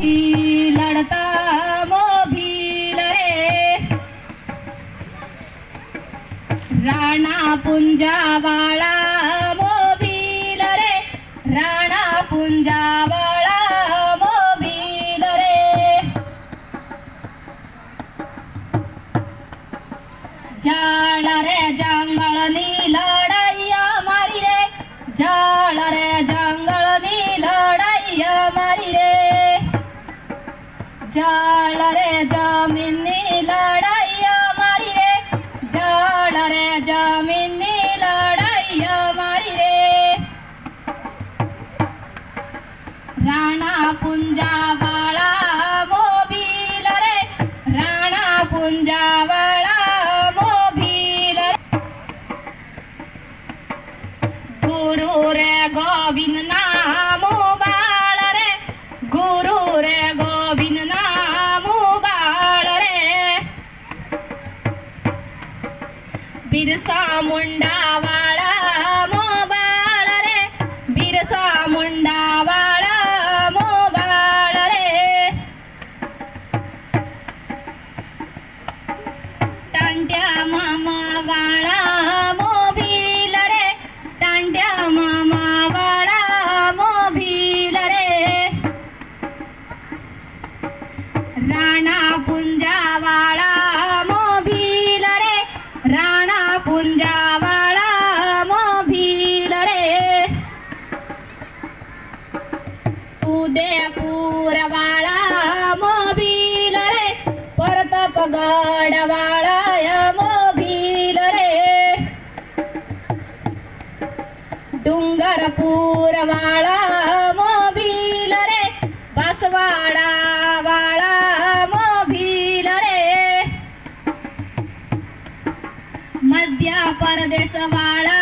ही लढता मोभिल रे राणा पुंजावाळा मोभिल रे राणा पुंजावाळा मोभिल रे जाळ रे जंगलनी लढाई मारी रे जाळ रे जंगलनी लढाई मारी रे जाळ रे जमीनी लढाई मारी रे जाळ रे जमीनी लढाई मारी रे राणा पुंजावाळा मोभिल रे राणा पुंजावाळा मोभिल रे गुरु रे गोविंद नामो बाळ रे गुरु रे गोविंद नामो बाळ रे बिरसा मुंडा वाळा मो बाळ रे बिरसा मुंडा वाळा मो बाळ रे टांट्या मामा वाळा मोभिल रे टांट्या मामा वाळा मोभिल रे राणा पुंजावाळा मोभिल रे राणा पुंजावाळा मोभिल रे उदयपूर वाळा मोभिल रे परतपगड वाळा मोभिल रे डुंगरपूर वाळा मोभिल रे बासवाडा वाळा मोभिल रे मध्य प्रदेश वाळा